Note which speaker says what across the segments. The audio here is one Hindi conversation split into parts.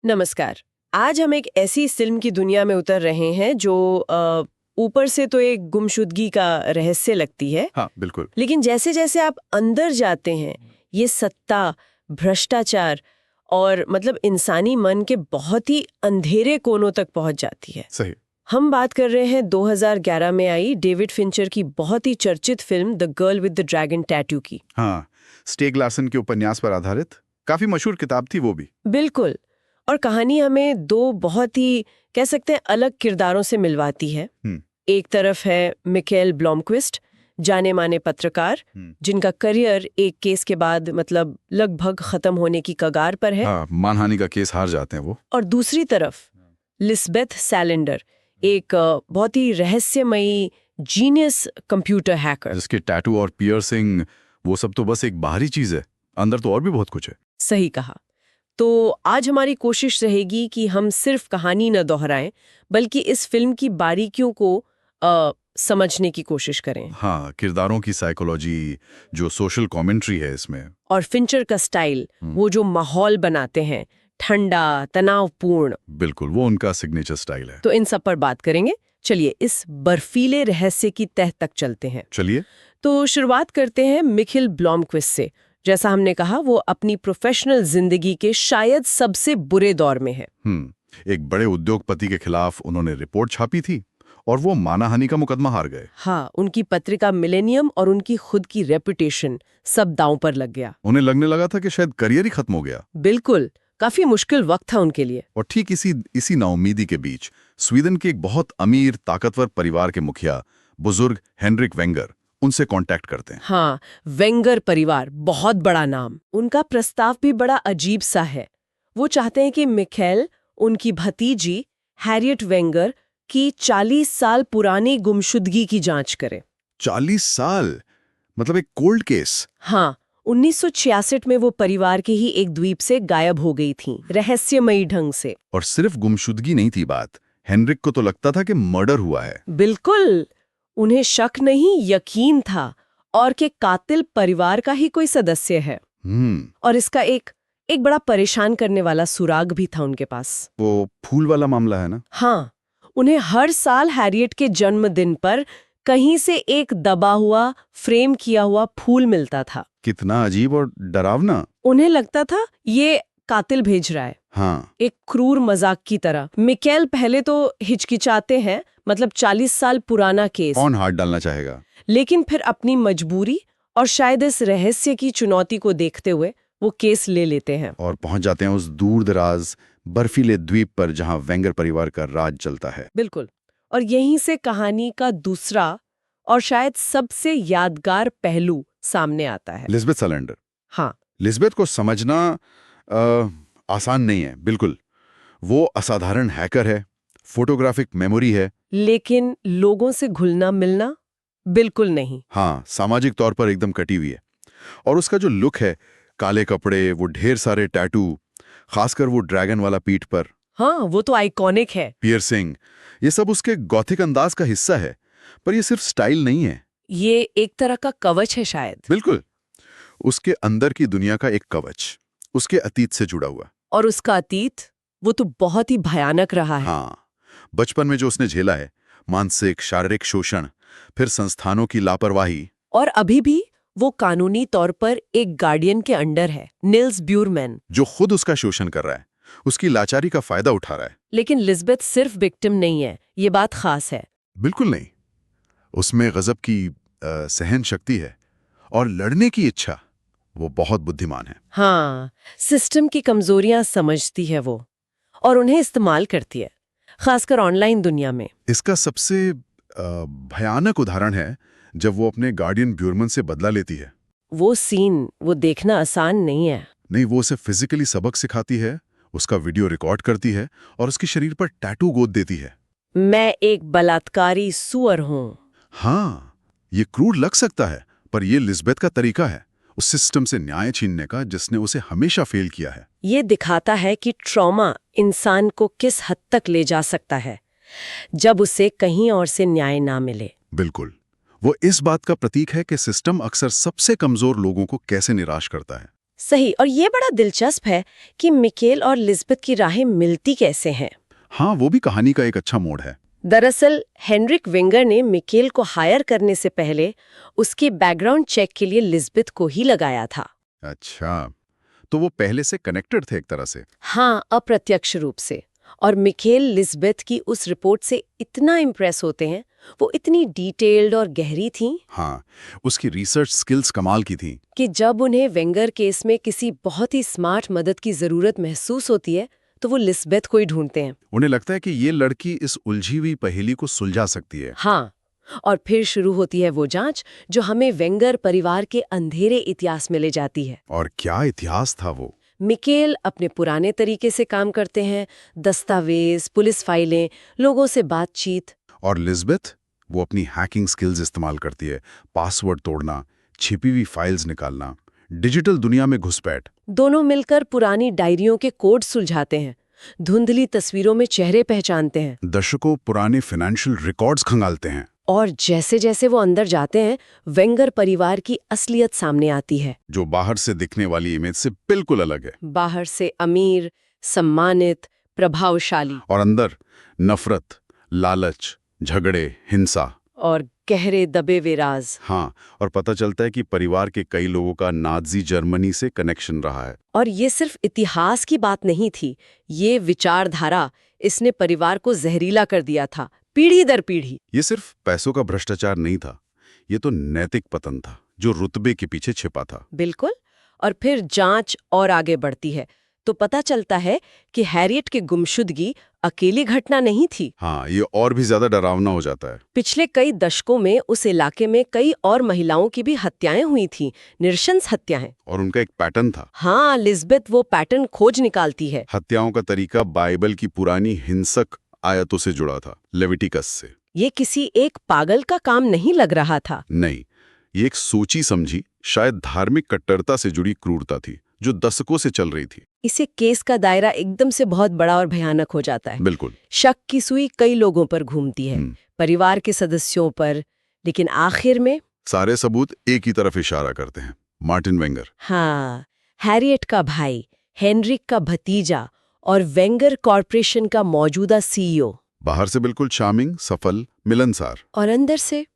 Speaker 1: नमस्कार। आज हम एक ऐसी फिल्म की दुनिया में उतर रहे हैं जो ऊपर से तो एक गुमशुदगी का रहस्य लगती है।
Speaker 2: हाँ, बिल्कुल।
Speaker 1: लेकिन जैसे जैसे आप अंदर जाते हैं, ये सत्ता, भ्रष्टाचार और मतलब इंसानी मन के बहुत ही अंधेरे कोनों तक पहुंच जाती है।
Speaker 2: सही।
Speaker 1: हम बात कर रहे हैं 2011 में आई डेविड फिंचर की बहुत ही चर्चित film the girl with the dragon tattoo की।
Speaker 2: हाँ, स्टेग लार्सन के उपन्यास पर आधारित काफी मशहूर किताब थी वो भी।
Speaker 1: बिल्कुल। और कहानी हमें दो बहुत ही कह सकते हैं अलग किरदारों से मिलवाती है। एक तरफ है मिकेल ब्लॉमक्विस्ट, जाने माने पत्रकार जिनका करियर एक केस के बाद मतलब लगभग खत्म होने की कगार पर है।
Speaker 2: हाँ, मानहानि का केस हार जाते हैं वो।
Speaker 1: और दूसरी तरफ लिस्बेथ सैलेंडर, एक बहुत ही रहस्यमयी जीनियस कंप्यूटर हैकर,
Speaker 2: जिसके टैटू और पियर्सिंग वो सब तो बस एक बाहरी चीज है, अंदर तो और भी बहुत कुछ है।
Speaker 1: सही कहा। तो आज हमारी कोशिश रहेगी कि हम सिर्फ कहानी न दोहराएं, बल्कि इस फिल्म की बारीकियों को समझने की कोशिश करें।
Speaker 2: हाँ, किरदारों की साइकोलॉजी, जो सोशल कमेंट्री है इसमें।
Speaker 1: और फिंचर का स्टाइल, वो जो माहौल बनाते हैं, ठंडा, तनावपूर्ण।
Speaker 2: बिल्कुल, वो उनका सिग्नेचर स्टाइल है।
Speaker 1: तो इन सब पर बात करेंगे। चलिए इस बर्फीले रहस्य की तह तक चलते हैं।
Speaker 2: चलिए।
Speaker 1: तो शुरुआत करते हैं मिकेल ब्लॉमक्विस्ट से। जैसा हमने कहा, वो अपनी प्रोफेशनल जिंदगी के शायद सबसे बुरे दौर में है।
Speaker 2: एक बड़े उद्योगपति के खिलाफ उन्होंने रिपोर्ट छापी थी और वो मानहानि का मुकदमा हार गए।
Speaker 1: हाँ, उनकी पत्रिका मिलेनियम और उनकी खुद की रेपुटेशन सब दांव पर लग गया।
Speaker 2: उन्हें लगने लगा था कि शायद करियर ही खत्म हो गया।
Speaker 1: बिल्कुल, काफी मुश्किल वक्त था उनके लिए।
Speaker 2: और ठीक इसी नाउम्मीदी के बीच स्वीडन के एक बहुत अमीर ताकतवर परिवार के मुखिया बुजुर्ग हेनरिक वेंगर उनसे कांटेक्ट करते हैं।
Speaker 1: हाँ, वेंगर परिवार, बहुत बड़ा नाम। उनका प्रस्ताव भी बड़ा अजीब सा है। वो चाहते हैं कि मिकेल उनकी भतीजी हैरियट वेंगर की 40 साल पुरानी गुमशुदगी की जांच करे।
Speaker 2: 40 साल? मतलब एक कोल्ड केस?
Speaker 1: हाँ, 1966 में वो परिवार के ही एक द्वीप से गायब हो गई थी, रहस्यमयी ढंग से।
Speaker 2: और सिर्फ गुमशुदगी नहीं थी बात, हेनरिक को तो लगता था कि मर्डर हुआ है।
Speaker 1: बिल्कुल, उन्हें शक नहीं, यकीन था और कि कातिल परिवार का ही कोई सदस्य है। और इसका एक बड़ा परेशान करने वाला सुराग भी था उनके पास।
Speaker 2: वो फूल वाला मामला है ना?
Speaker 1: हाँ, उन्हें हर साल हैरियट के जन्मदिन पर कहीं से एक दबा हुआ, फ्रेम किया हुआ फूल मिलता था।
Speaker 2: कितना अजीब और डरावना।
Speaker 1: उन्हें लगता था ये कातिल भेज रहा है।
Speaker 2: हाँ,
Speaker 1: एक क्रूर मजाक की तरह। मिकेल पहले तो हिचकिचाते हैं, मतलब 40 साल पुराना केस,
Speaker 2: कौन हाथ डालना चाहेगा?
Speaker 1: लेकिन फिर अपनी मजबूरी और शायद इस रहस्य की चुनौती को देखते हुए वो केस ले लेते हैं
Speaker 2: और पहुंच जाते हैं उस दूर दराज बर्फीले द्वीप पर जहां वेंगर परिवार का राज चलता है।
Speaker 1: बिल्कुल। और यहीं से कहानी का दूसरा और शायद सबसे यादगार पहलू सामने आता है।
Speaker 2: लिस्बेथ सैलेंडर।
Speaker 1: हाँ,
Speaker 2: लिस्बेथ को समझना आसान नहीं है, बिल्कुल। वो असाधारण हैकर है, फोटोग्राफिक मेमोरी है।
Speaker 1: लेकिन लोगों से घुलना मिलना बिल्कुल नहीं।
Speaker 2: हाँ, सामाजिक तौर पर एकदम कटी हुई है। और उसका जो लुक है, काले कपड़े, वो ढेर सारे टैटू, खासकर वो ड्रैगन वाला पीठ पर,
Speaker 1: हाँ, वो तो आइकॉनिक है।
Speaker 2: पियर्सिंग, ये सब उसके गॉथिक अंदाज का हिस्सा है। पर ये सिर्फ स्टाइल नहीं है।
Speaker 1: ये एक तरह का कवच है शायद।
Speaker 2: बिल्कुल, उसके अंदर की दुनिया का एक कवच, उसके अतीत से जुड़ा हुआ।
Speaker 1: और उसका अतीत, वो तो बहुत ही भयानक रहा है।
Speaker 2: हाँ, बचपन में जो उसने झेला है, मानसिक शारीरिक शोषण, फिर संस्थानों की लापरवाही।
Speaker 1: और अभी भी वो कानूनी तौर पर एक गार्डियन के अंडर है, निल्स ब्यूरमैन,
Speaker 2: जो खुद उसका शोषण कर रहा है, उसकी लाचारी का फायदा उठा रहा है।
Speaker 1: लेकिन लिस्बेथ सिर्फ विक्टिम नहीं है, ये बात खास है।
Speaker 2: बिल्कुल नहीं, उसमें गजब की सहन शक्ति है और लड़ने की इच्छा। वो बहुत बुद्धिमान है।
Speaker 1: हाँ, सिस्टम की कमजोरियां समझती है वो और उन्हें इस्तेमाल करती है, खासकर ऑनलाइन दुनिया में।
Speaker 2: इसका सबसे भयानक उदाहरण है जब वो अपने गार्डियन ब्यूरमन से बदला लेती है।
Speaker 1: वो सीन, वो देखना आसान नहीं है।
Speaker 2: नहीं, वो उसे फिजिकली सबक सिखाती है, उसका वीडियो रिकॉर्ड करती है और उसके शरीर पर टैटू गोद देती है।
Speaker 1: मैं एक बलात्कारी सुअर हूँ।
Speaker 2: हाँ, ये क्रूर लग सकता है, पर ये लिस्बेथ का तरीका है उस सिस्टम से न्याय छीनने का जिसने उसे हमेशा फेल किया है।
Speaker 1: ये दिखाता है कि ट्रॉमा इंसान को किस हद तक ले जा सकता है जब उसे कहीं और से न्याय ना मिले।
Speaker 2: बिल्कुल, वो इस बात का प्रतीक है कि सिस्टम अक्सर सबसे कमजोर लोगों को कैसे निराश करता है।
Speaker 1: सही। और ये बड़ा दिलचस्प है कि मिकेल और लिज़बेथ की राहें मिलती कैसे हैं।
Speaker 2: हाँ, वो भी कहानी का एक अच्छा मोड़ है।
Speaker 1: दरअसल हेनरिक वेंगर ने मिकेल को हायर करने से पहले उसके बैकग्राउंड चेक के लिए लिज़बेथ को ही लगाया था।
Speaker 2: अच्छा, तो वो पहले से कनेक्टेड थे एक तरह से।
Speaker 1: हाँ, अप्रत्यक्ष रूप से। और मिकेल लिज़बेथ की उस रिपोर्ट से इतना इम्प्रेस होते हैं, वो इतनी डिटेल्ड और गहरी थी।
Speaker 2: हाँ, उसकी रिसर्च स्किल्स कमाल की थी।
Speaker 1: कि जब उन्हें वेंगर केस में किसी बहुत ही स्मार्ट मदद की जरूरत महसूस होती है तो वो लिज़बेथ को ही ढूंढते हैं।
Speaker 2: उन्हें लगता है कि ये लड़की इस उलझी हुई पहेली को सुलझा सकती है।
Speaker 1: हाँ, और फिर शुरू होती है वो जांच जो हमें वेंगर परिवार के अंधेरे इतिहास में ले जाती है।
Speaker 2: और क्या इतिहास था वो।
Speaker 1: मिकेल अपने पुराने तरीके से काम करते हैं, दस्तावेज, पुलिस फाइलें, लोगों से बातचीत।
Speaker 2: और लिज़बेथ, वो अपनी हैकिंग स्किल्स इस्तेमाल करती है, पासवर्ड तोड़ना, छिपी हुई फाइल्स निकालना, डिजिटल दुनिया में घुसपैठ।
Speaker 1: दोनों मिलकर पुरानी डायरियों के कोड सुलझाते हैं, धुंधली तस्वीरों में चेहरे पहचानते हैं।
Speaker 2: दशकों पुराने फाइनेंशियल रिकॉर्ड्स खंगालते हैं।
Speaker 1: और जैसे जैसे वो अंदर जाते हैं, वेंगर परिवार की असलियत सामने आती है,
Speaker 2: जो बाहर से दिखने वाली इमेज से बिल्कुल अलग है।
Speaker 1: बाहर से अमीर, सम्मानित, प्रभावशाली,
Speaker 2: और अंदर नफरत, लालच, झगड़े, हिंसा
Speaker 1: और गहरे दबे हुए राज।
Speaker 2: हाँ, और पता चलता है कि परिवार के कई लोगों का नाज़ी जर्मनी से कनेक्शन रहा है।
Speaker 1: और ये सिर्फ इतिहास की बात नहीं थी, ये विचारधारा, इसने परिवार को जहरीला कर दिया था, पीढ़ी दर पीढ़ी।
Speaker 2: ये सिर्फ पैसों का भ्रष्टाचार नहीं था, ये तो नैतिक पतन था जो रुतबे के पीछे छिपा था।
Speaker 1: बिल्कुल। और फिर जांच और आगे बढ़ती है तो पता चलता है कि हैरियट की गुमशुदगी अकेली घटना नहीं थी।
Speaker 2: हाँ, ये और भी ज्यादा डरावना हो जाता है।
Speaker 1: पिछले कई दशकों में उस इलाके में कई और महिलाओं की भी हत्याएं हुई थीं, नृशंस हत्याएं।
Speaker 2: और उनका एक पैटर्न था।
Speaker 1: हाँ, लिज़बेथ वो पैटर्न खोज निकालती है।
Speaker 2: हत्याओं का तरीका बाइबल की पुरानी हिंसक आयतों से जुड़ा था, लेविटिकस से।
Speaker 1: ये किसी एक पागल का काम नहीं लग रहा था।
Speaker 2: नहीं, ये एक सोची समझी, शायद धार्मिक कट्टरता से जुड़ी क्रूरता थी जो दशकों से चल रही थी।
Speaker 1: इसे केस का दायरा एकदम से बहुत बड़ा और भयानक हो जाता है।
Speaker 2: बिल्कुल।
Speaker 1: शक की सुई कई लोगों पर घूमती है, परिवार के सदस्यों पर, लेकिन आखिर में
Speaker 2: सारे सबूत एक ही तरफ इशारा करते हैं, मार्टिन वेंगर।
Speaker 1: हाँ, हैरियट का भाई, हेनरिक का भतीजा और वेंगर कॉर्पोरेशन का मौजूदा सीईओ।
Speaker 2: बाहर से बिल्कुल चार्मिंग, सफल, मिलनसार,
Speaker 1: और अंदर से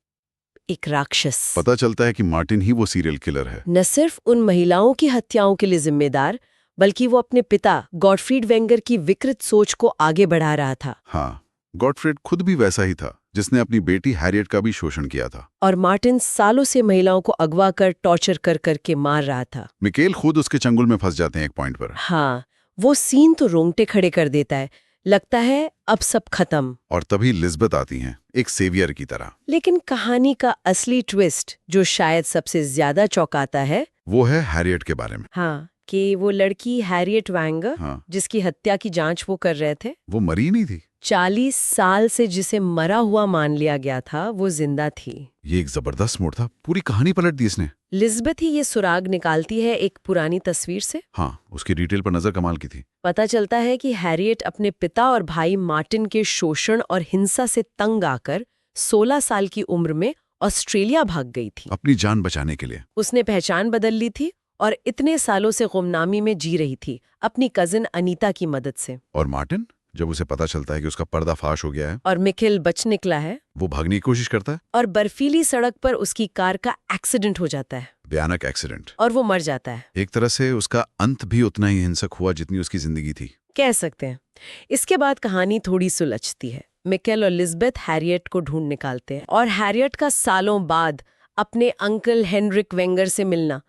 Speaker 1: एक राक्षस।
Speaker 2: पता चलता है कि मार्टिन ही वो सीरियल किलर है।
Speaker 1: न सिर्फ उन महिलाओं की हत्याओं के लिए जिम्मेदार, बल्कि वो अपने पिता गॉटफ्रीड वेंगर की विकृत सोच को आगे बढ़ा रहा था।
Speaker 2: हाँ, गॉटफ्रीड खुद भी वैसा ही था, जिसने अपनी बेटी हैरियट का भी शोषण किया था।
Speaker 1: और मार्टिन सालों से महिलाओं को अगवा कर, टॉर्चर कर करके मार रहा था।
Speaker 2: मिकेल खुद उसके चंगुल में फंस जाते हैं एक पॉइंट पर।
Speaker 1: हाँ, वो सीन तो रोंगटे खड़े कर देता है, लगता है अब सब खत्म।
Speaker 2: और तभी लिज़बेथ आती हैं, एक सेवियर की तरह।
Speaker 1: लेकिन कहानी का असली ट्विस्ट, जो शायद सबसे ज्यादा चौंकाता है,
Speaker 2: वो है हैरियट के बारे में।
Speaker 1: हाँ, कि वो लड़की हैरियट वेंगर,
Speaker 2: हाँ,
Speaker 1: जिसकी हत्या की जांच वो कर रहे थे,
Speaker 2: वो मरी नहीं थी।
Speaker 1: 40 साल से जिसे मरा हुआ मान लिया गया था, वो जिंदा थी।
Speaker 2: ये एक जबरदस्त मोड़ था, पूरी कहानी पलट दी इसने।
Speaker 1: लिज़बेथ ही ये सुराग निकालती है एक पुरानी तस्वीर से।
Speaker 2: हाँ, उसकी डिटेल पर नजर कमाल की थी।
Speaker 1: पता चलता है कि हैरियट अपने पिता और भाई मार्टिन के शोषण और हिंसा से तंग आकर 16 साल की उम्र में ऑस्ट्रेलिया भाग गई थी,
Speaker 2: अपनी जान बचाने के लिए।
Speaker 1: उसने पहचान बदल ली थी और इतने सालों से गुमनामी में जी रही थी, अपनी कजिन अनीता की मदद से।
Speaker 2: और मार्टिन, जब उसे पता चलता है कि उसका पर्दाफाश हो गया है
Speaker 1: और मिकेल बच निकला है,
Speaker 2: वो भागने की कोशिश करता है।
Speaker 1: और बर्फीली सड़क पर उसकी कार का एक्सीडेंट हो जाता है
Speaker 2: भयानक एक्सीडेंट।
Speaker 1: और वो मर जाता है।
Speaker 2: एक तरह से उसका अंत भी उतना ही हिंसक हुआ जितनी उसकी जिंदगी थी,
Speaker 1: कह सकते हैं। इसके बाद कहानी थोड़ी सुलझती है। मिकेल और लिज़बेथ हैरियट को ढूंढ निकालते हैं, और हैरियट का सालों बाद अपने अंकल हेनरिक वेंगर से मिलना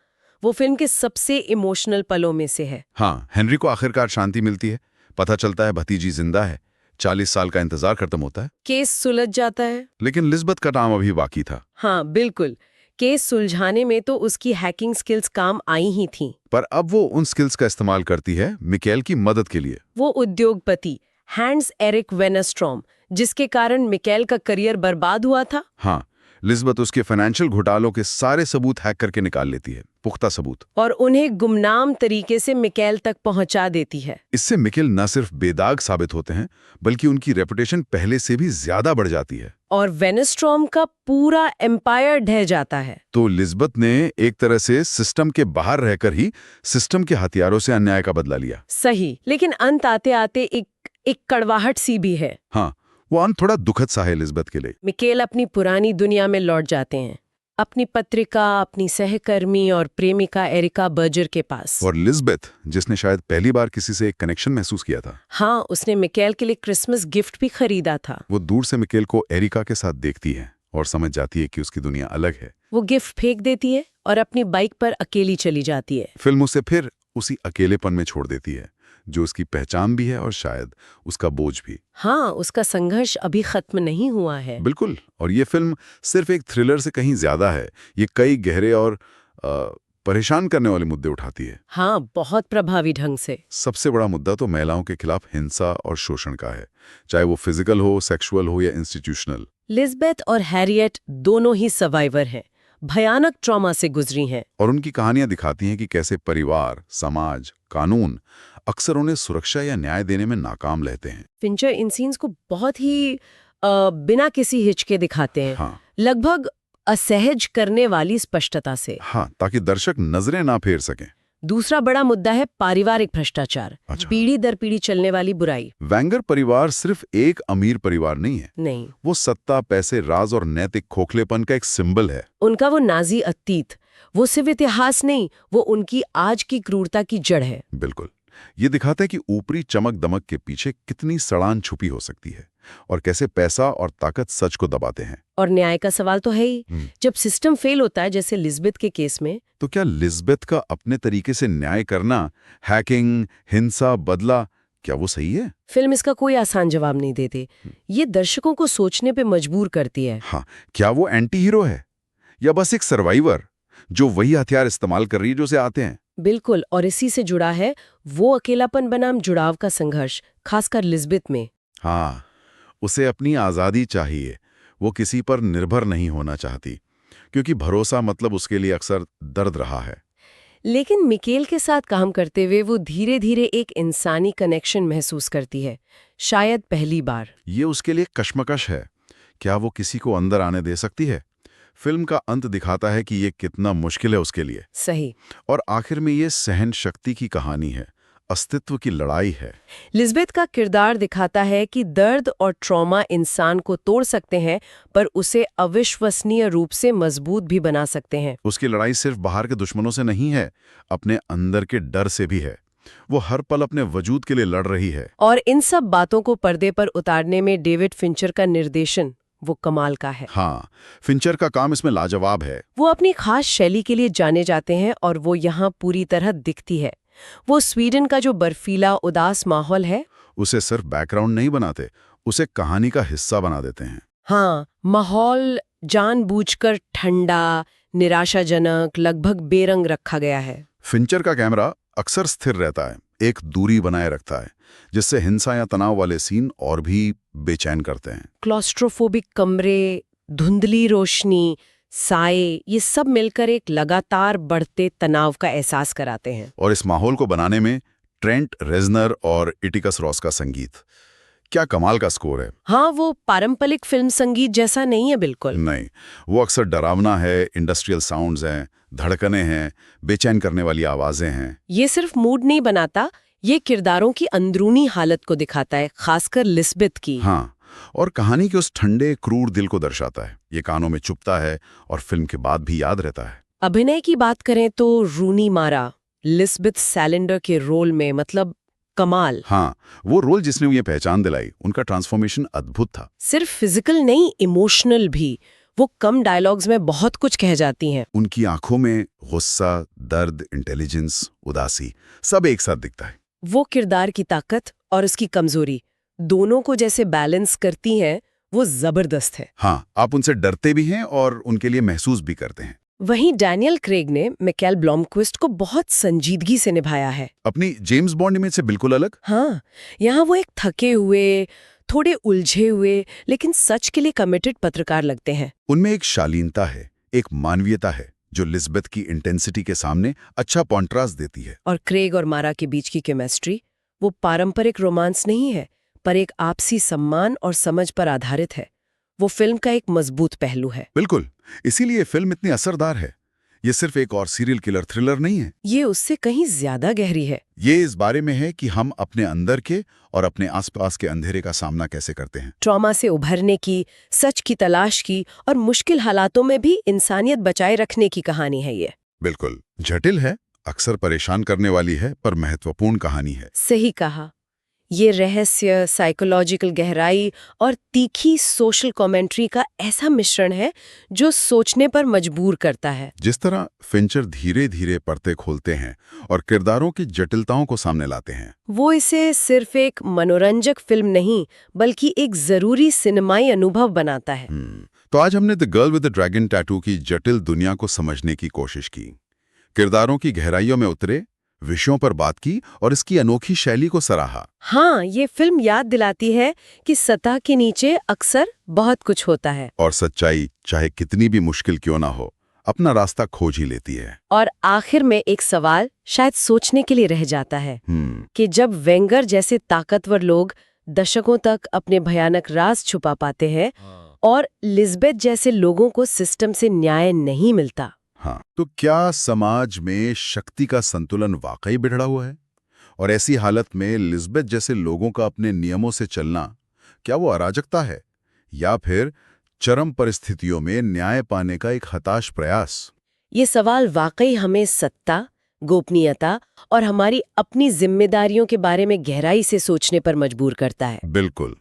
Speaker 1: वो फिल्म के सबसे इमोशनल पलों में से है।
Speaker 2: हाँ, हेनरी को आखिरकार शांति मिलती है, पता चलता है भतीजी जिंदा है, 40 साल का इंतजार खत्म होता है,
Speaker 1: केस सुलझ जाता है।
Speaker 2: लेकिन लिज़बेथ का नाम अभी बाकी था।
Speaker 1: हाँ, बिल्कुल। केस सुलझाने में तो उसकी हैकिंग स्किल्स काम आई ही थीं।
Speaker 2: पर अब वो उन स्किल्स का इस्तेमाल करती है मिकेल की मदद के लिए।
Speaker 1: वो उद्योगपति हैंस एरिक वेनरस्ट्रॉम, जिसके कारण मिकेल का करियर बर्बाद हुआ था।
Speaker 2: हाँ, लिज़बत उसके फाइनेंशियल घोटालों के सारे सबूत हैक करके निकाल लेती है, पुख्ता सबूत।
Speaker 1: और उन्हें गुमनाम तरीके से मिकेल तक पहुंचा देती है।
Speaker 2: इससे मिकेल न सिर्फ बेदाग साबित होते हैं, बल्कि उनकी रेपुटेशन पहले से भी ज्यादा बढ़ जाती है।
Speaker 1: और वेनेस्ट्रॉम का पूरा एम्पायर ढह जाता है।
Speaker 2: तो लिज़बत ने एक तरह से सिस्टम के बाहर रहकर ही सिस्टम के हथियारों से अन्याय का बदला लिया।
Speaker 1: सही, लेकिन अंत आते आते एक कड़वाहट सी भी है।
Speaker 2: हाँ, वो अंत थोड़ा दुखद सा है लिज़बत के लिए।
Speaker 1: मिकेल अपनी पुरानी दुनिया में लौट जाते हैं, अपनी पत्रिका, अपनी सहकर्मी और प्रेमिका एरिका बर्जर के पास।
Speaker 2: और लिज़बत, जिसने शायद पहली बार किसी से एक कनेक्शन महसूस किया था।
Speaker 1: हाँ, उसने मिकेल के लिए क्रिसमस गिफ्ट भी खरीदा था।
Speaker 2: वो दूर से मिकेल को एरिका के साथ देखती है और समझ जाती है कि उसकी दुनिया अलग है।
Speaker 1: वो गिफ्ट फेंक देती है और अपनी बाइक पर अकेली चली जाती है।
Speaker 2: फिल्म उसे फिर उसी अकेलेपन में छोड़ देती है, जो उसकी पहचान भी है और शायद उसका बोझ भी।
Speaker 1: हाँ, उसका संघर्ष अभी खत्म नहीं हुआ है।
Speaker 2: बिल्कुल। और ये फिल्म सिर्फ एक थ्रिलर से कहीं ज्यादा है। ये कई गहरे और परेशान करने वाले मुद्दे उठाती है।
Speaker 1: हाँ, बहुत प्रभावी ढंग से।
Speaker 2: सबसे बड़ा मुद्दा तो महिलाओं के खिलाफ हिंसा और शोषण का है, चाहे वो फिजिकल हो, सेक्सुअल हो या इंस्टीट्यूशनल।
Speaker 1: लिज़बेथ और हैरियट दोनों ही सर्वाइवर हैं, भयानक ट्रॉमा से गुजरी हैं।
Speaker 2: और उनकी कहानियां दिखाती हैं कि कैसे परिवार, समाज, कानून अक्सर उन्हें सुरक्षा या न्याय देने में नाकाम रहते हैं।
Speaker 1: फिंचर इन सीन्स को बहुत ही बिना किसी हिचके दिखाते हैं।
Speaker 2: हाँ,
Speaker 1: लगभग असहज करने वाली स्पष्टता से।
Speaker 2: हाँ, ताकि दर्शक नजरें ना फेर सकें।
Speaker 1: दूसरा बड़ा मुद्दा है पारिवारिक भ्रष्टाचार।
Speaker 2: अच्छा।
Speaker 1: पीढ़ी दर पीढ़ी चलने वाली बुराई।
Speaker 2: वेंगर परिवार सिर्फ एक अमीर परिवार नहीं है।
Speaker 1: नहीं,
Speaker 2: वो सत्ता, पैसे, राज और नैतिक खोखलेपन का एक सिंबल है।
Speaker 1: उनका वो नाजी अतीत, वो सिर्फ इतिहास नहीं, वो उनकी आज की क्रूरता की जड़ है।
Speaker 2: बिल्कुल। ये दिखाता है कि ऊपरी चमक दमक के पीछे कितनी सड़ान छुपी हो सकती है और कैसे पैसा और ताकत सच को दबाते हैं।
Speaker 1: और न्याय का सवाल तो है ही। जब सिस्टम फेल होता है, जैसे लिज़बेथ के केस में,
Speaker 2: तो क्या लिज़बेथ का अपने तरीके से न्याय करना, हैकिंग, हिंसा, बदला, क्या वो सही है?
Speaker 1: फिल्म इसका कोई आसान जवाब नहीं देती। ये दर्शकों को सोचने पे मजबूर करती है।
Speaker 2: हाँ, क्या वो एंटी हीरो है या बस एक सर्वाइवर जो वही हथियार इस्तेमाल कर रही है जो उसे आते हैं?
Speaker 1: बिल्कुल, और इसी से जुड़ा है वो अकेलापन बनाम जुड़ाव का संघर्ष, खासकर लिज़बेथ में।
Speaker 2: हाँ, उसे अपनी आज़ादी चाहिए। वो किसी पर निर्भर नहीं होना चाहती, क्योंकि भरोसा मतलब उसके लिए अक्सर दर्द रहा है।
Speaker 1: लेकिन मिकेल के साथ काम करते हुए वो धीरे धीरे एक इंसानी कनेक्शन महसूस करती है, शायद पहली बार।
Speaker 2: ये उसके लिए कश्मकश है। क्या वो किसी को अंदर आने दे सकती है? फिल्म का अंत दिखाता है कि ये कितना मुश्किल है उसके लिए।
Speaker 1: सही।
Speaker 2: और आखिर में ये सहन शक्ति की कहानी है, अस्तित्व की लड़ाई है।
Speaker 1: लिज़बेथ का किरदार दिखाता है कि दर्द और ट्रॉमा इंसान को तोड़ सकते हैं, पर उसे अविश्वसनीय रूप से मजबूत भी बना सकते हैं।
Speaker 2: उसकी लड़ाई सिर्फ बाहर के दुश्मनों से नहीं है, अपने अंदर के डर से भी है। वो हर पल अपने वजूद के लिए लड़ रही है।
Speaker 1: और इन सब बातों को पर्दे पर उतारने में डेविड फिंचर का निर्देशन वो कमाल का है।
Speaker 2: हाँ, फिंचर का काम इसमें लाजवाब है।
Speaker 1: वो अपनी खास शैली के लिए जाने जाते हैं और वो यहाँ पूरी तरह दिखती है। वो स्वीडन का जो बर्फीला, उदास माहौल है,
Speaker 2: उसे सिर्फ बैकग्राउंड नहीं बनाते, उसे कहानी का हिस्सा बना देते हैं।
Speaker 1: हाँ, माहौल जानबूझकर ठंडा, निराशाजनक, लगभग बेरंग रखा गया है।
Speaker 2: फिंचर का कैमरा अक्सर स्थिर रहता है, एक दूरी बनाए रखता है, जिससे हिंसा या तनाव वाले सीन और भी बेचैन करते हैं।
Speaker 1: क्लॉस्ट्रोफोबिक कमरे, धुंधली रोशनी, साए, ये सब मिलकर एक लगातार बढ़ते तनाव का एहसास कराते हैं।
Speaker 2: और इस माहौल को बनाने में ट्रेंट रेजनर और इटिकस रॉस का संगीत, क्या कमाल का स्कोर है।
Speaker 1: हाँ, वो पारंपरिक फिल्म संगीत जैसा नहीं है बिल्कुल।
Speaker 2: नहीं, वो अक्सर डरावना है, इंडस्ट्रियल साउंड्स हैं, धड़कनें हैं, बेचैन करने वाली आवाजें हैं।
Speaker 1: ये सिर्फ मूड नहीं बनाता, ये किरदारों की अंदरूनी हालत को दिखाता है, खासकर लिज़बेथ की।
Speaker 2: हाँ, और कहानी के उस ठंडे, क्रूर दिल को दर्शाता है। ये कानों में चुभता है और फिल्म के बाद भी याद रहता है।
Speaker 1: अभिनय की बात करें तो रूनी मारा लिज़बेथ सैलेंडर के रोल में, मतलब कमाल।
Speaker 2: हाँ, वो रोल जिसने ये पहचान दिलाई, उनका ट्रांसफॉर्मेशन अद्भुत था।
Speaker 1: सिर्फ फिजिकल नहीं, इमोशनल भी। वो कम डायलॉग्स में बहुत कुछ कह जाती हैं।
Speaker 2: उनकी आंखों में गुस्सा, दर्द, इंटेलिजेंस, उदासी सब एक साथ दिखता है।
Speaker 1: वो किरदार की ताकत और उसकी कमजोरी दोनों को जैसे बैलेंस करती हैं, वो जबरदस्त है।
Speaker 2: हाँ, आप उनसे डरते भी हैं और उनके लिए महसूस भी करते हैं।
Speaker 1: वहीं डैनियल क्रेग ने मिकेल ब्लॉमक्विस्ट को बहुत संजीदगी से निभाया है।
Speaker 2: अपनी जेम्स बॉन्ड इमेज से बिल्कुल अलग।
Speaker 1: हाँ, यहाँ वो एक थके हुए, थोड़े उलझे हुए लेकिन सच के लिए कमिटेड पत्रकार लगते हैं।
Speaker 2: उनमें एक शालीनता है, एक मानवीयता है जो लिज़बेथ की इंटेंसिटी के सामने अच्छा कॉन्ट्रास्ट देती है।
Speaker 1: और क्रेग और मारा के बीच की केमिस्ट्री, वो पारंपरिक रोमांस नहीं है, पर एक आपसी सम्मान और समझ पर आधारित है। वो फिल्म का एक मजबूत पहलू है।
Speaker 2: बिल्कुल, इसीलिए फिल्म इतनी असरदार है। ये सिर्फ एक और सीरियल किलर थ्रिलर नहीं है।
Speaker 1: ये उससे कहीं ज्यादा गहरी है।
Speaker 2: ये इस बारे में है कि हम अपने अंदर के और अपने आसपास के अंधेरे का सामना कैसे करते हैं।
Speaker 1: ट्रॉमा से उभरने की, सच की तलाश की और मुश्किल हालातों में भी इंसानियत बचाए रखने की कहानी है ये।
Speaker 2: बिल्कुल, जटिल है, अक्सर परेशान करने वाली है, पर महत्वपूर्ण कहानी है।
Speaker 1: सही कहा। ये रहस्य, साइकोलॉजिकल गहराई और तीखी सोशल कमेंट्री का ऐसा मिश्रण है जो सोचने पर मजबूर करता है।
Speaker 2: जिस तरह फिंचर धीरे धीरे पर्दे खोलते हैं और किरदारों की जटिलताओं को सामने लाते हैं,
Speaker 1: वो इसे सिर्फ एक मनोरंजक फिल्म नहीं बल्कि एक जरूरी सिनेमाई अनुभव बनाता है।
Speaker 2: तो आज हमने the girl with the dragon tattoo की जटिल दुनिया को समझने की कोशिश की, किरदारों की गहराइयों में उतरे, विषयों पर बात की और इसकी अनोखी शैली को सराहा।
Speaker 1: हाँ, ये फिल्म याद दिलाती है कि सतह के नीचे अक्सर बहुत कुछ होता है
Speaker 2: और सच्चाई चाहे कितनी भी मुश्किल क्यों ना हो, अपना रास्ता खोज ही लेती है।
Speaker 1: और आखिर में एक सवाल शायद सोचने के लिए रह जाता है कि जब वेंगर जैसे ताकतवर लोग दशकों तक अपने भयानक राज छुपा पाते हैं और लिज़बेथ जैसे लोगों को सिस्टम से न्याय नहीं मिलता,
Speaker 2: हाँ, तो क्या समाज में शक्ति का संतुलन वाकई बिगड़ा हुआ है? और ऐसी हालत में लिज़बेथ जैसे लोगों का अपने नियमों से चलना, क्या वो अराजकता है या फिर चरम परिस्थितियों में न्याय पाने का एक हताश प्रयास?
Speaker 1: ये सवाल वाकई हमें सत्ता, गोपनीयता और हमारी अपनी जिम्मेदारियों के बारे में गहराई से सोचने पर मजबूर करता है।
Speaker 2: बिल्कुल।